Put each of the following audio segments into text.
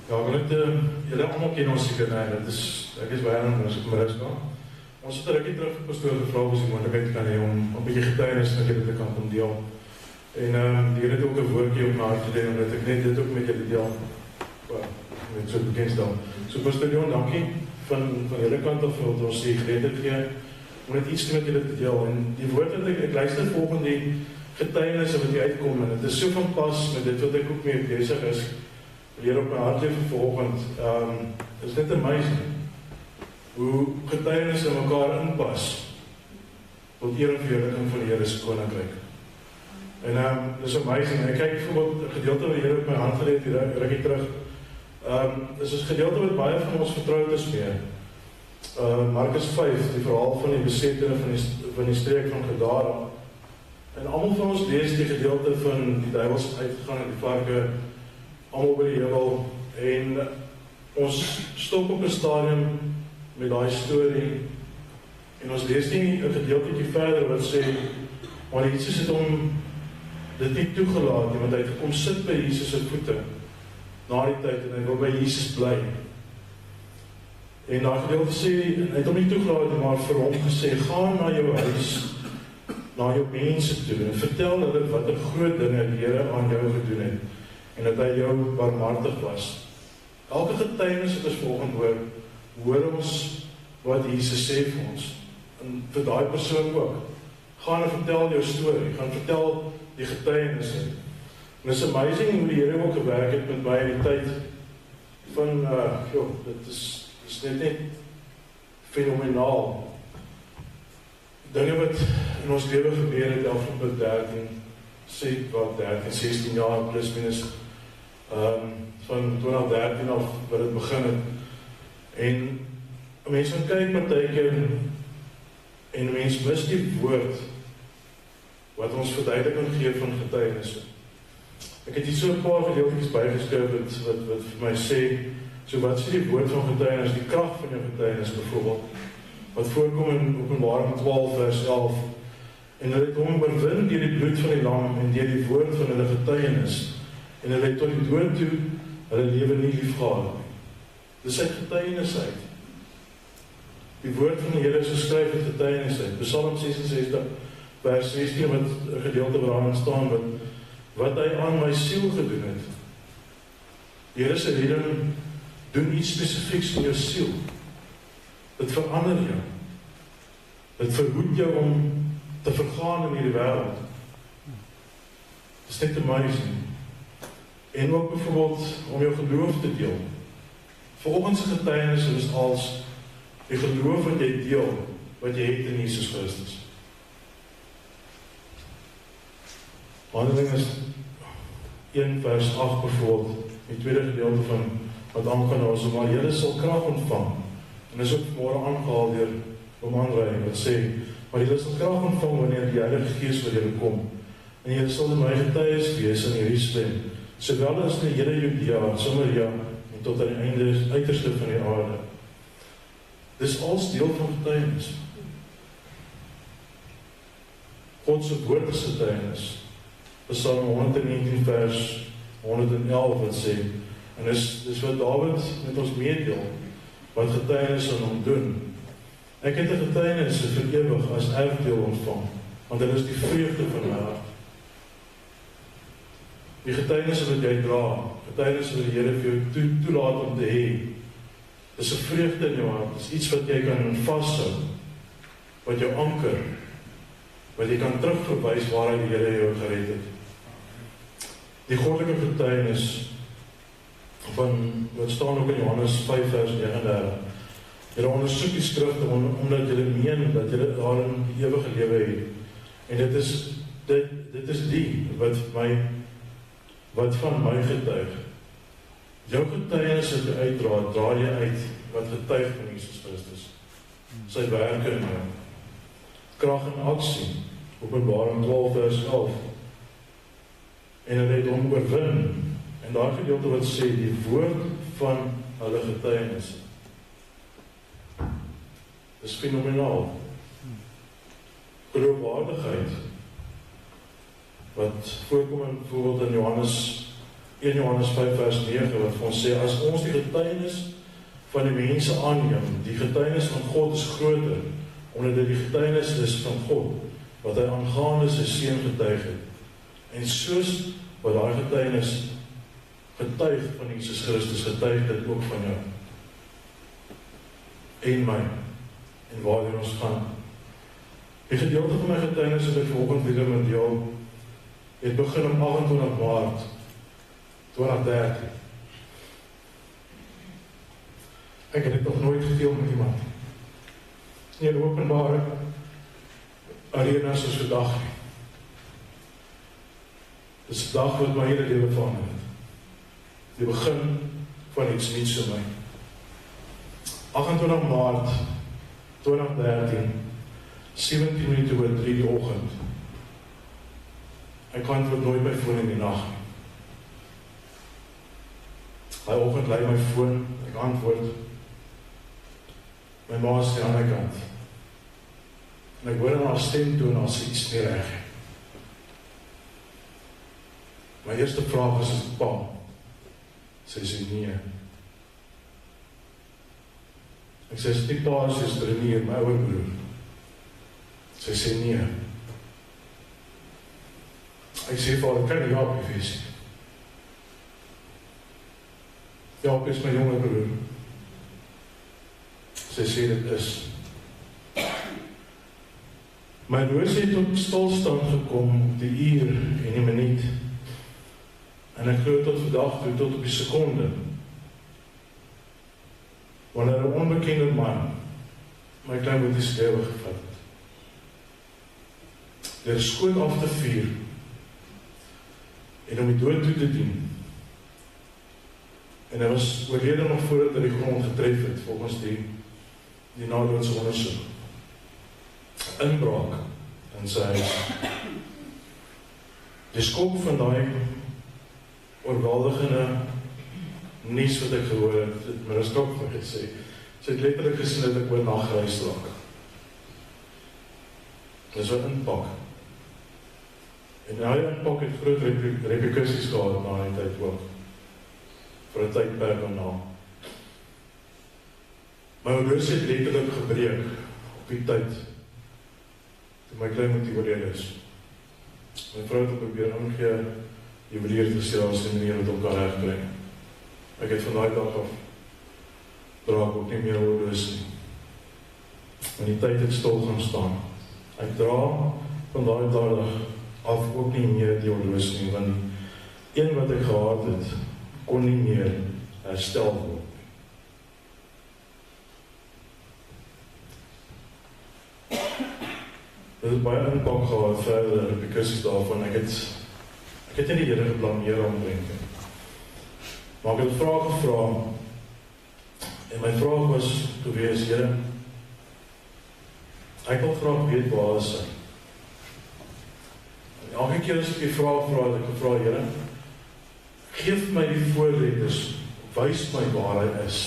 Ja, ek wil net, julle allemaal ken ons seker, nee, ek is weinig, as ek Mariska. Ons het 'n rukkie terug vir pastoor gevra of ons die moontlikheid kan hê om 'n bietjie getuienis met julle te kan kom deel. En die Here het ook 'n woordjie op my hart gelê, omdat ek net dit ook met julle deel, met so bekendstel. So pastoor Leon, dankie van julle kant af wat ons die geleentheid gee, om net iets met julle te deel. En die woord wat ek luister volgens die getuienisse wat hier uitkom, en het is so van pas met dit wat ek ook mee besig is, hier op my hart leef vanoggend, is dit amazing, hoe getuienisse mekaar inpas, tot eer en verheerliking van die Here se koninkryk. En dis amazing, ek kyk bijvoorbeeld, 'n gedeelte wat hier op my hand geleef, hier rukkie terug, is 'n gedeelte wat baie van ons vertrouwd is mee. Markus 5, die verhaal van die besettene van die streek van Gadara. En almal van ons lees die gedeelte van die duiwels uitgegaan en die varke, almal by die hemel, en ons stop op 'n stadium met daai storie, en ons lees nie 'n gedeeltjie verder wat sê, maar Jesus het hom dit nie toegelaat nie, want hy het gekom sit by Jesus se voete, na die tyd, en hy wil by Jesus bly. En daai gedeelte sê, hy het hom nie toegelaat nie, maar vir hom gesê, gaan na jou huis, na jou mense toe, en vertel hulle wat 'n groot dinge die Here aan jou gedoen het, en dat hy jou barmhartig was. Elke getuienis wat ons volgende hoor ons wat Jesus sê vir ons, en vir daai persoon ook. Gaan en vertel jou storie, gaan vertel die getuienisse. En is amazing hoe die Here ook gewerk het met my in die tyd van, dit is net fenomenaal. Dinge wat in ons lewe gebeur het, afgelope 13, 16 jaar plus minus, van 2013 af wat het begin het. En mense van kyk partykeer, en mens mis die woord wat ons verduideliking gee van getuienisse. Ek het hier so 'n paar gedeeltjies bygeskryf wat vir my sê, so wat sê die woord van getuienis, die krag van jou getuienis byvoorbeeld, wat voorkom in Openbaring 12 vers 11, en hulle het hom oorwin deur die bloed van die lam en deur die woord van hulle getuienis, en hulle het tot die dood toe hulle lewe nie liefgehad nie. Dis uit getuienis uit. Die woord van die Here is geskryf uit getuienis uit. Psalm 66 vers 16 wat 'n gedeelte waarin staan wat hy aan my siel gedoen het. Die Here se redding doen iets spesifieks in jou siel. Dit verander jou. Dit verhoed jou om te vergaan in hierdie wêreld. Dit is net amazing. En ook bijvoorbeeld om jou geloof te deel. Volgens die getuienis is als die geloof wat jy deel, wat jy het in Jesus Christus. Handeling is 1 vers 8 bijvoorbeeld, die tweede gedeelte van wat aangaan ons, maar julle sal krag ontvang. En is ook môre aangehaal deur Romanrey wat sê, maar julle sal krag ontvang wanneer die Heilige Gees oor julle kom. En julle sal my getuies wees in Jerusalem, sowel as in die hele Judea, Samaria en tot aan die uiterste van die aarde. Dis als deel van getuienis. God se woord is getuienis. Psalm 119 vers 111 wat sê, en dis wat Dawid met ons meedeel, wat getuienis aan hom doen. Ek het 'n getuienis vir ewig as erfdeel ontvang, want dit is die vreugde van my hart. Die getuienis wat jy dra, getuienis wat die Here vir jou toelaat om te hê, dis 'n vreugde in jou hart, dis iets wat jy kan vashou, wat jou anker, wat jy kan terugverwys waar hy die Here jou gered het. Die goddelike getuienis van, wat staan ook in Johannes 5 vers 39, julle ondersoek die skrifte omdat julle meen dat julle daarin die ewige lewe het. En dit is die wat van my getuig. Jou getuienis wat jy uitdra, dra jy uit wat getuig van Jesus Christus. Sy werke in jou. Krag en aksie. Openbaring 12 vers 11. En hulle het hom oorwin. En daar gedeelte wat sê, die woord van hulle getuienis. Dis fenomenaal. Geloofwaardigheid. Wat voorkom in bijvoorbeeld in Johannes 1 Johannes 5 vers 9 wat vir ons sê, as ons die getuienis van die mense aanneem, die getuienis van God is groter, omdat dit die getuienis is van God, wat hy aangaande sy seun getuig het. En soos wat daai getuienis getuig van Jesus Christus, getuig dit ook van jou. En my, en waar ons gaan. Die gedeelte van my getuienis wat ek vanoggend weer met jou het begin op 28 Maart 2013. Ek het dit nog nooit gedeel met iemand. Nie in openbare arenas soos vandag. Dit is 'n dag wat my hele lewe verander het. Die begin van iets nuuts in my. 28 Maart 2013, 17 minute oor 3 die oggend. Ek antwoord nooit my foon in die nag. Daai oggend lei my foon, ek antwoord. My ma is aan die ander kant. En ek hoor in haar stemtoon as iets nie reg. My eerste vraag is pa. Sy sê nee. Ek sê nie pa, sy is nie, my ouer broer. Sy sê nee. Ek sê vir haar, kan nie Jaap wees. Jaap is my jonge broer. Sy sê dit is. My horlosie het tot stilstand gekom, die uur en die minuut. En ek glo tot vandag toe, tot op die sekonde. Wanneer 'n onbekende man my klein boetie se lewe gevat het. Deur skoot af te vuur en om die dood toe te dien. En hy was oorlede nog voordat hy die grond getref het, volgens die nadoodse ondersoek. Inbraak in sy huis. Die skok van daai oorweldigende nuus wat ek gehoor het, maar is skok vir my gesê. Sy het letterlik gesien dat ek oor nag gehuis raak. Dis wat inpak. En daai inpak het groot repercussies gehad na die tyd ook. Vir 'n tydperk daarna. My horlosie het letterlik gebreek op die tyd toe my klein boetie oorlede is. My vrou het probeer aangee juwelier te sê as 'n manier wat hom kan regkry. Ek het van daai dag af dra ek ook nie meer horlosie nie. Want die tyd het stil gaan staan. Ek dra van daai dag af ook nie meer die horlosie nie, want een wat ek gehad het, kon nie meer herstel word. Dit het baie impak gehad verder, repercussies daarvan. Ek het nie die Here geblameer om dink. Maar ek het vrae gevra, en my vraag was gewees, Here, ek wil graag weet waar is hy. En elke keer as ek die vraag vra, het ek gevra, Here, geef my die voorletters, wys my waar hy is.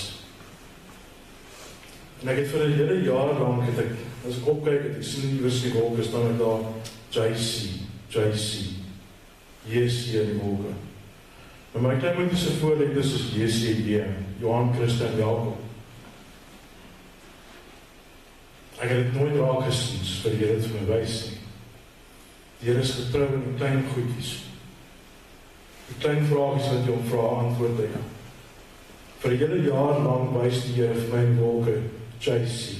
En ek het vir 'n hele jaar lank het ek, as ek opkyk, het ek sien iewers in die wolke, staan ek daar, JC, JC in die wolke. En my klein boetie se voorletters is JCB, Johan Christian Jakob. Ek het dit nooit raak gesien, vir die Here het vir my wys nie. Die Here is getrou in die klein goedjies. Die klein vragies wat jy hom vra, antwoord hy. Vir 'n hele jaar lang wys die Here vir my in wolke, JC.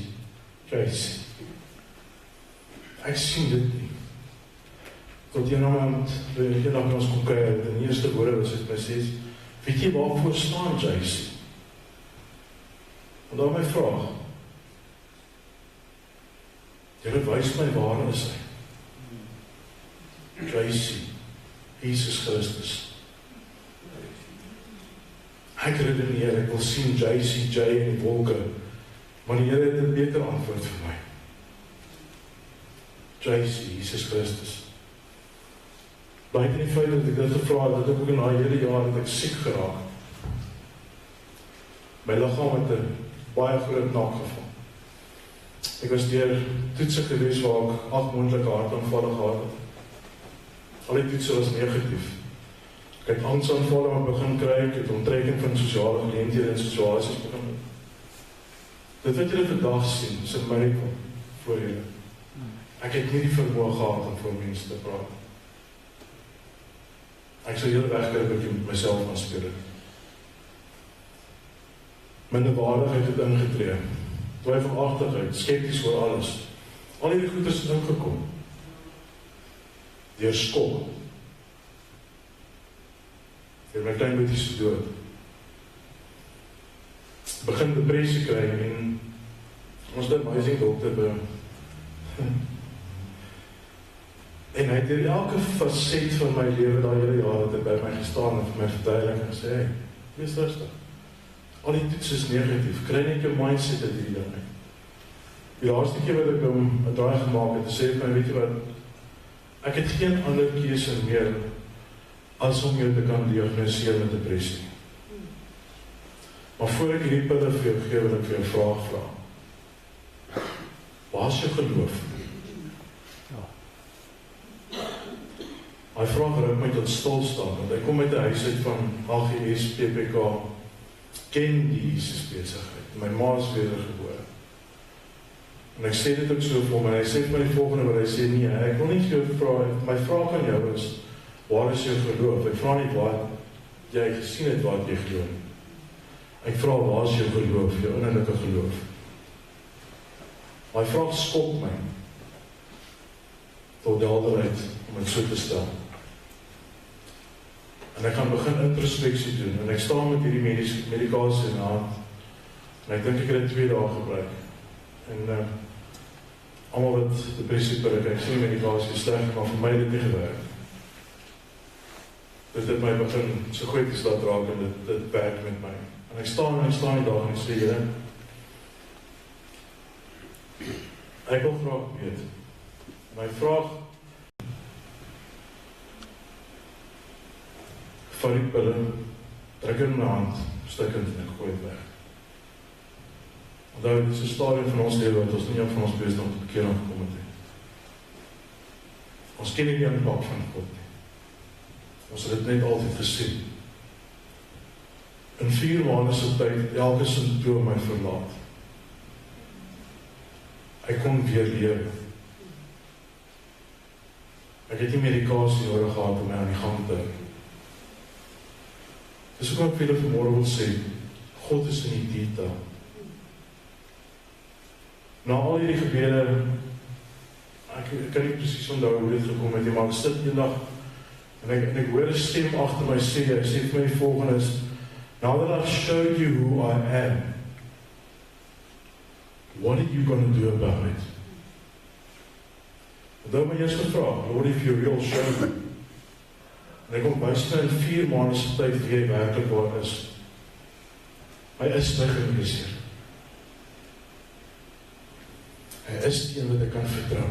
Ek sien dit nie. Tot jy nou iemand, jy nog ons kon kry, die eerste woorde was het my sê, weet jy waarvoor staan JC? En dan my vraag, Here wys my waar is hy? JC, Jesus Christus. Ek redeneer, ek wil sien JC in die wolke, maar die Here het 'n beter antwoord vir my. JC, Jesus Christus. Buiten die feit dat ek dit gevra het, dat ek ook in daai hele jaar het ek siek geraak. My liggaam het 'n baie groot nageval. Ek was deur toetse gewees waar ek 8 moontlike hartaanvalle gehad het. Al die toetse was negatief. Ek Ek het angsaanvalle begin kry, ek het onttrekking van sosiale geleenthede en situasies begin. Dit wat julle vandag sien, is 'n miracle voor julle. Ek het nie die vermoë gehad om voor mense te praat. Ek sou heel wegkry dat ek met myself gaan speel. Minderwaardigheid het ingetree. Twyfelagtigheid, skepties oor alles. Al hierdie goeders het ingekom. Deur skok. Deur my klein bietjie se dood. Begin depressie kry en ons het 'n amazing dokter by en hy het deur elke faset van my lewe daai hele jare het by my gestaan en vir my verduidelik en gesê, hey, wees rustig. Al die toets is negatief, kry net jou mindset uit hierdie ding. Die laaste keer wat ek hom 'n draai gemaak het, sê ek my, weet jy wat, ek het geen ander keuse meer as om jou te kan diagnoseer met depressie. Maar voor ek hierdie pille vir jou gee, wil ek vir jou 'n vraag vra. Waar is jou geloof? Hy vraag roep my tot stilstaan, want hy kom uit 'n huis uit van AGS, PPK, ken die Jesus besigheid. My ma is wedergebore. En ek sê dit ook so vir hom, en hy sê vir my die volgende wat hy sê, nee, ek wil nie vir jou vra, my vraag aan jou is, waar is jou geloof? Ek vra nie waar jy gesien het wat jy geloof. Ek vra, waar is jou geloof, jou innerlike geloof? My vraag skok my, tot helderheid, om het so te stel. En ek gaan begin introspeksie doen, en ek staan met hierdie medikasie in die hand, en ek dink ek het 2 dae gebruik. En almal wat depressie bereik, ek sien medikasie sleg, maar vir my het dit nie gewerk. Dus dit my begin so goed is laat raak, en dit werk met my. En ek staan die dag en ek sê, Here, ek wil graag weet, my vraag, vat die pille, trek in my hand, stikkend en ek gooi het weg. Onthou, dit is 'n stadium van ons lewe wat ons nie van ons bewus om tot bekering gekom het. Ons ken nie die impak van God nie. Ons het dit net altyd gesien. In 4 maande se tyd, elke simptoom my verlaat. Ek kon weer lewe. Ek het nie medikasie nodig gehad om my aan die gang te hou. Dis ook wat ek vir vanmôre wil sê, God is in die detail. Na al hierdie gebede, ek kan nie presies onthou hoe dit gekom het, maar ek sit eendag, en ek hoor 'n stem agter my sê, hy sê vir my die volgende is, now that I've showed you who I am, what are you going to do about it? En dan my eerste vraag, Lord, if you will show me. En ek kom bys my in 4 maande se tyd wie jy werklik waar is. Hy is my geïnteresseerd. Hy is die een wat ek kan vertrou.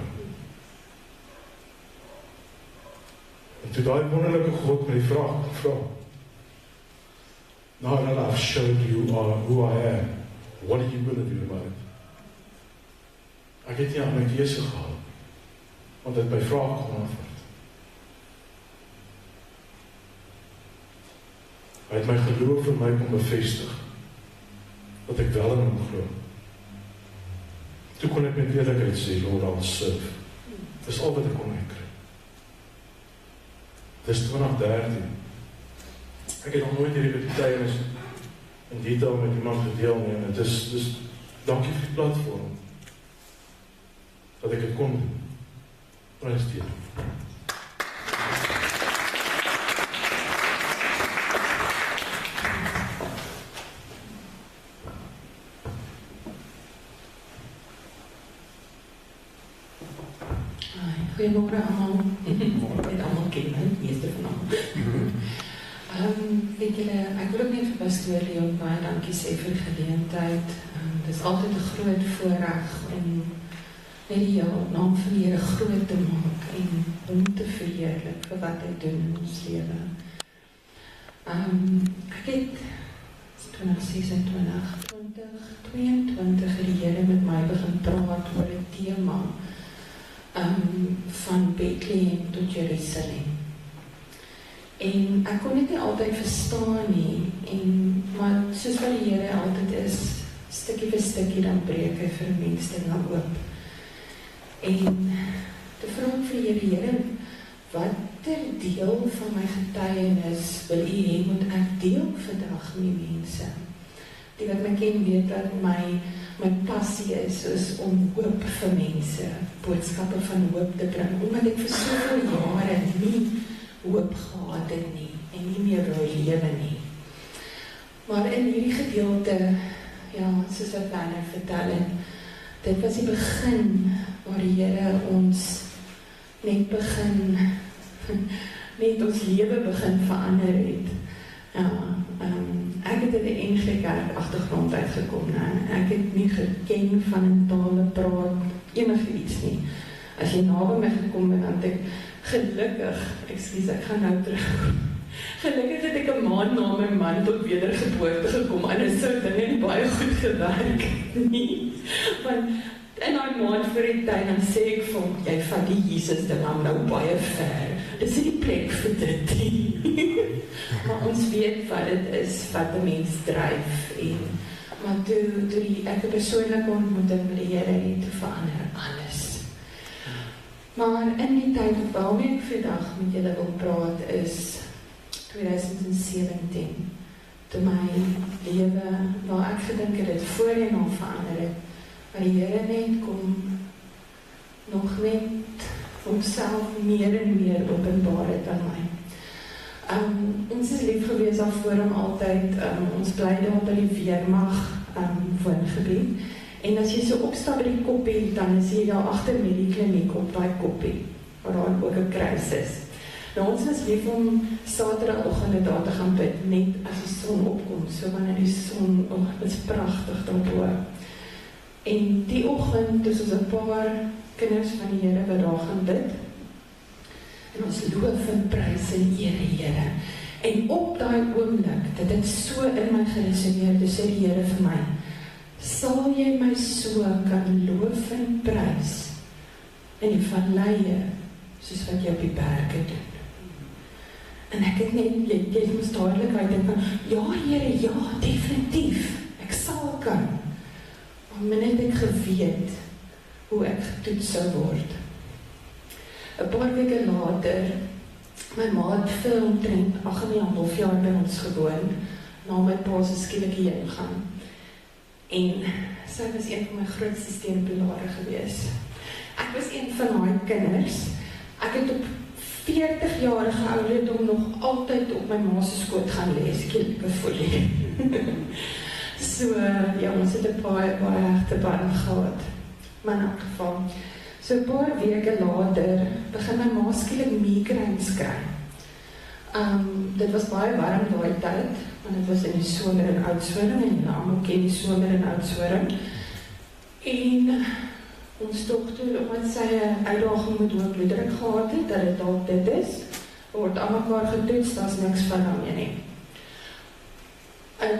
En toe daai wonderlike God my vra, now that I've showed you who I am, what are you going to do about it? Ek het nie aan my keuse gehad, want het my vraag kon antwoord. Hy het my geloof vir my kon bevestig, dat ek wel in hom glo. Toe kon ek met eerlikheid sê, Lord, I'll serve. Dis al wat ek kon kry. Dis 2013. Ek het nog nooit hierdie getuienis in detail met iemand gedeel nie, en dit is dankie vir die platform, dat ek het kon doen. Prys die Here. Goeiemôre almal. Met almal ken my, meeste van almal. Weet julle, ek wil ook net vir Pastoor Leon baie dankie sê vir die geleentheid. Dit is altyd 'n groot voorreg om net die naam van die Here groot te maak en hom te verheerlik vir wat hy doen in ons lewe. Ek het 2026, 2022 die Here met my begin praat oor die tema van Bethlehem tot Jerusalem. En ek kon dit nie altyd verstaan nie, maar soos wat die Here altyd is, stukkie vir stukkie, dan breek hy vir mense dinge oop. En te vra ek vir die Here, watter deel van my getuienis wil U hê moet ek deel vandag met mense? Die wat my ken weet dat my passie is om hoop vir mense, boodskappe van hoop te bring, omdat ek vir soveel jare nie hoop gehad het nie, en nie meer wou lewe nie. Maar in hierdie gedeelte, ja, soos wat Werner vertel het, dit was die begin waar die Here ons net ons lewe begin verander het. Ja, ek het in die NG Kerk agtergrond uitgekom, ek het nie geken van in tale praat, enige iets nie. As jy naby my gekom het, dan het ek gelukkig, ek gaan nou terug. Gelukkig het ek 'n maand na my man tot wedergeboorte gekom, en dit sou dinge nie baie goed gewerk nie. Want in daai maand voor die tyd, dan sê ek vir hom, jy vat die Jesus ding nou baie ver. Dis nie die plek vir dit nie. Maar ons weet wat dit is, wat 'n mens dryf. Maar toe ek 'n persoonlike ontmoeting met die Here het, toe verander alles. Maar in die tyd waarmee ek vandag met julle wil praat is 2017. Toe my lewe, waar ek gedink het dit voorheen al verander het, maar die Here net kom nog net homself meer en meer openbaar het aan my. Ons is lief gewees daarvoor om altyd, ons bly daar by die Weermag woongebied. En as jy so opstap by die koppie, dan is jy daar agter met die kliniek op daai koppie, waar daar ook 'n kruis is. Nou ons is lief om Saterdagoggend daar te gaan bid, net as die son opkom, so wanneer die son, dit is pragtig daarbo. En die oggend, dus ons 'n paar kinders van die Here wat daar gaan bid, en ons loof en prys en eer die Here. En op daai oomblik, dit so in my geresoneer, dus sê die Here vir my, sal jy my so kan loof en prys in die valleie, soos wat jy op die berge doen. En ek het net, jy moes dadelik uitdink van, ja Here, ja, definitief, ek sal kan. Maar net ek geweet hoe ek getoets sou word. 'n paar weke later, my ma het vir omtrent 8,5 jaar by ons gewoon, na my pa se skielike heengaan. En sy was een van my grootste steunpilare gewees. Ek was een van my kinders. Ek het op 40 jarige ouderdom nog altyd op my ma se skoot gaan lê, skielike folie. So, ja, ons het 'n baie regte band gehad. Maar in elk geval, so 'n paar weke later, begin my ma skielik migraines kry. Dit was baie warm daai tyd, want dit was in die somer en Oudtshoorn, en almal ken die somer en Oudtshoorn. En ons dogter, omdat sy 'n uitdaging met hoë bloeddruk gehad het, dat dit dalk dit is, word aan mekaar getoets, daar's niks van daarmee nie.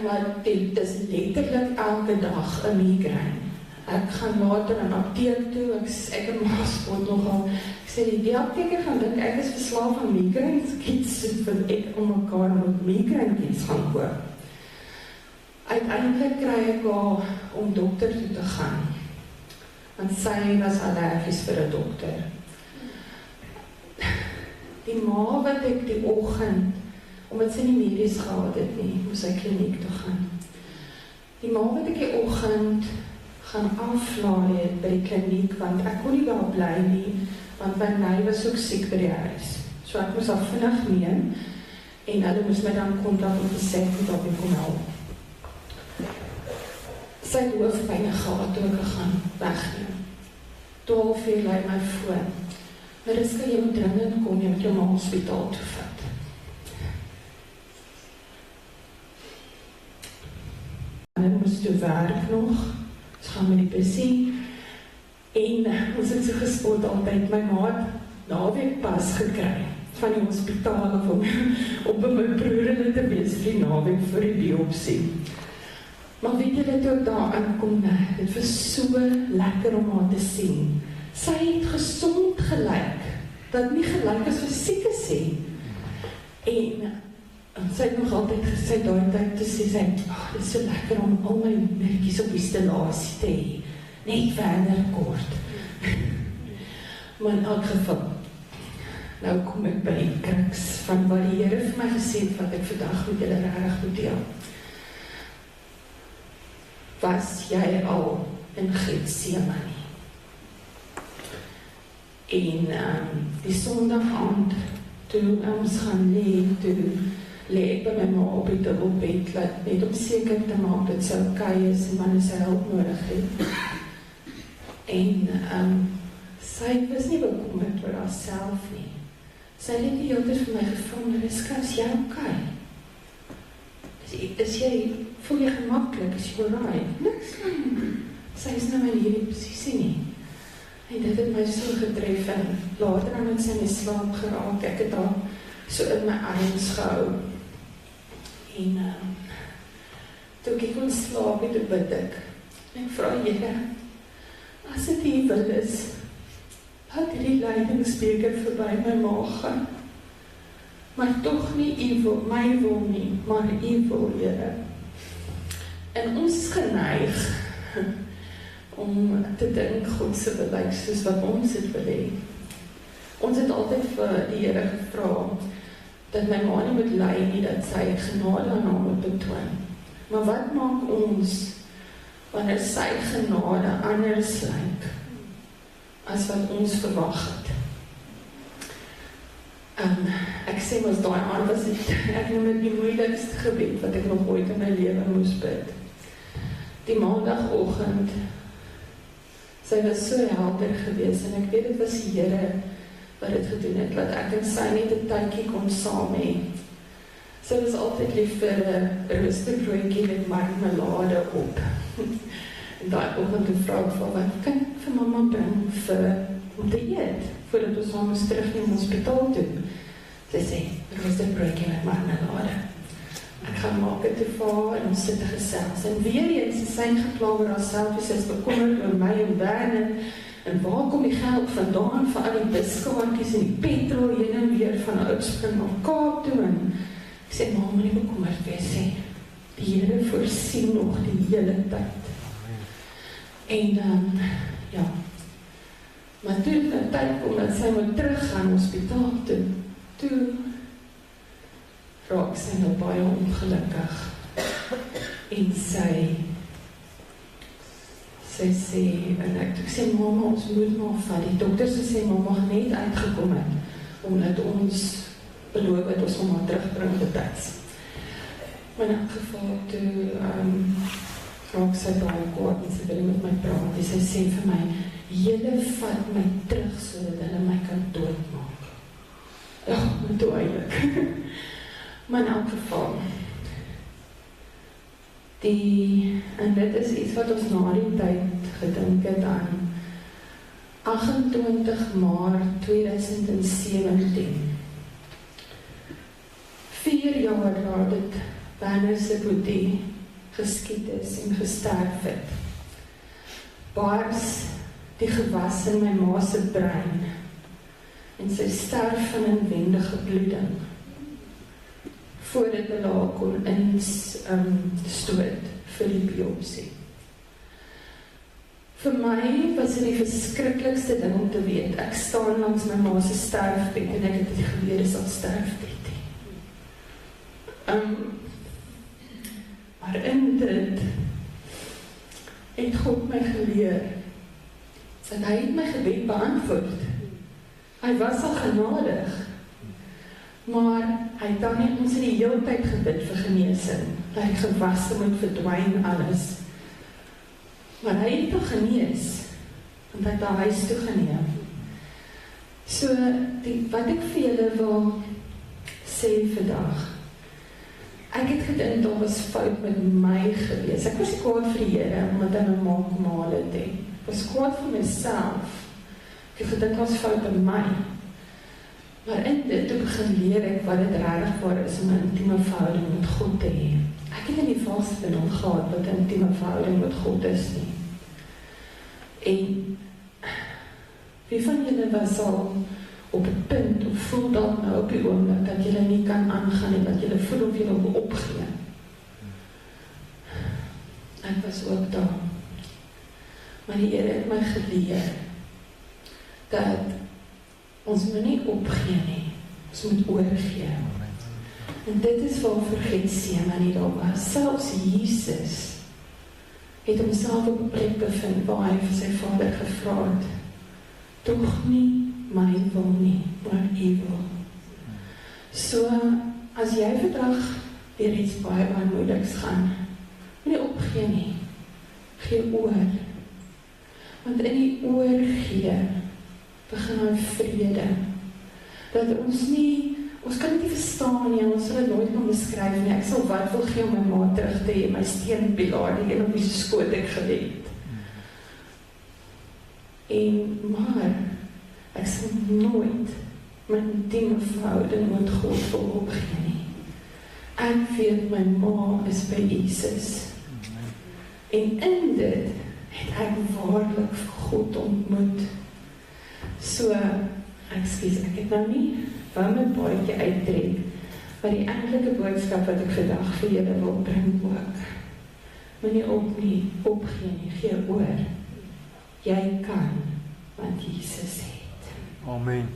Maar dit is letterlik elke dag 'n migraine. Ek gaan later in apteek toe, ek en ma spot nogal, ek sê die apteker gaan dink ek is verslaaf aan migraines kits, want ek om mekaar met migraine kits gaan koop. Uiteindelik kry ek haar om dokter toe te gaan, want sy was allergies vir 'n dokter. Die ma wat ek die oggend, omdat sy nie medies gehad het nie, moes sy kliniek toe gaan. Die ma wat ek die oggend gaan aflaai het by die kliniek, want ek kon nie daar bly nie, want my was ook siek by die huis. So ek moes haar vinnig neem, en hulle moes my dan kontak om te sê, dat ek kom help. Sy hoofpyn gehad toe ek gaan wegneem. 12 uur lei my foon. Mariska, jy moet dringend kom, jy moet jou ma hospitaal toe vat. En ek moes toe werk nog, ons gaan met die busie, en ons het so gespot altyd, my ma het naweek pas gekry, van die hospitaal, om by my broer hulle te wees vir die naweek vir die biopsie. Maar weet julle toe ek daar aankom, dit was so lekker om haar te sien. Sy het gesond gelyk, dat nie gelyk as vir siekes sê. En sy het nog altyd gesê daai tyd, toe sê sy, ag, dit is so lekker om al my merkies op die stellasie te hê, net Werner kort. Maar in elk geval, nou kom ek by die kruks van wat die Here vir my gesê het, wat ek vandag met julle regtig moet deel. Was jy al in Getsemane? En die Sondag aand, toe ons gaan lê ek by my ma op die dubbelbed, net om seker te maak dat sy okay is en wanneer sy hulp nodig het. En sy was nie bekommerd oor haarself nie. Sy het die hele tyd vir my gevra, Mariska, is jy okay? Voel jy gemaklik, is jy alright? Niks nie. Sy is nou in hierdie posisie nie. En dit het my so getref, en later dan het sy in die slaap geraak, ek het haar so in my arms gehou. En toe ek kon slaap het, bid ek. En ek vra, Here, as dit U wil is, laat hierdie lydingsbeker verby my maag gaan. Maar tog nie my wil nie, maar U wil, Here. En ons is geneig om te dink God se wil lyk soos wat ons dit wil hê. Ons het altyd vir die Here gevra dat my ma nie moet ly nie, dat sy genade aan haar moet betoon. Maar wat maak ons wanneer sy genade anders lyk as wat ons verwag het? Ek sê mos daai aand was ek noem dit die moeilikste gebed wat ek nog ooit in my lewe moes bid. Die maandagoggend, sy was so helder geweest, en ek weet dit was die Here wat dit gedoen het, dat ek en sy net 'n tydjie kon saam hê. Sy was altyd lief vir 'n roosterbroodjie met marmelade op. En daai oggend het vra ek vir wat kan ek vir mamma bring om te eet, voordat ons saam moes terug in die hospitaal toe. Sy sê, roosterbroodjie met marmelade. Ek gaan maak het te vaar, en ons sit te gesels. En weer eens is sy gepla oor haarself, sy is bekommerd oor my en Werner, en waar kom die geld vandaan vir al die biskaartjies en die petrol heen en weer van Oudtshoorn na Kaap toe. En ek sê, ma, moet nie bekommerd wees, sê, die Here voorsien nog die hele tyd. En ja, maar toe het nou tyd kom dat sy moet teruggaan hospitaal toe raak sy nou baie ongelukkig. En sy sê, en ek sê, mama, ons moet maar vat. Die dokter sê, mama gaan net uitgekom het, omdat ons beloof het, ons gaan maar terugbring betyds. Maar in elk geval, toe raak sy baie kwaad, en sy wil met my praat, en sy sê vir my, julle vat my terug, sodat hulle my kan doodmaak. Ja, toe eindelijk. Maar in elk geval, en dit is iets wat ons na die tyd gedink het aan 28 Maart 2017. 4 jaar nadat Werner se boetie geskiet is en gesterf het, bars die gewas in my ma se brein, en sy sterf van inwendige bloeding, voordat hulle haar kon instoot vir die biopsie. Vir my was dit die verskriklikste ding om te weet, ek staan langs my ma se sterfbed, en ek het die geweer is al sterfbed. Maar in dit het God my geleer, dat hy het my gebed beantwoord. Hy was al genadig, maar hy het dan nie ons in die hele tyd gebid vir genesing, dat die gewasse moet verdwyn alles. Maar hy het al genees, want hy het al huis toe geneem. So, wat ek vir julle wil sê vandag, ek het gedink, daar was fout met my gewees. Ek was kwaad vir die Here, omdat hy my ma kom haal het. Ek was kwaad vir myself. Ek het gedink, daar was fout in my. Maar in dit begin leer ek wat het regtig waar is om 'n intieme verhouding met God te hê. Ek het in die vasbinding gehad wat 'n intieme verhouding met God is nie. En wie van julle was al op 'n punt, of voel dalk nou op die oomblik, dat jy nie kan aangaan en dat jy voel of jy wil opgee. Ek was ook daar. Maar die Here het my geleer, dat ons moet nie opgee nie, ons moet oorgee. En dit is waarvoor Getsemane daar was. Selfs Jesus het homself op 'n plek bevind waar hy vir sy Vader gevra het, tog nie my wil nie, maar U wil. So, as jy vandag deur iets baie moeiliks gaan, moet jy opgee nie, gee oor. Want in die oorgee begin hy vrede, dat ons kan dit nie verstaan nie, ons sal dit nooit kan beskryf nie. Ek sal wat wil gee om my ma terug te hê, my steenpilaar, die een op die skoot ek gelê het. Maar ek sal nooit my intieme verhouding met God wil opgee nie. Ek weet my ma is by Jesus. En in dit het ek waarlik God ontmoet. So, ek het nou nie wou my baadjie uittrek, maar die eintlike boodskap wat ek vandag vir julle wil bring ook. Moenie opgee nie, gee oor. Jy kan, want Jesus het. Amen.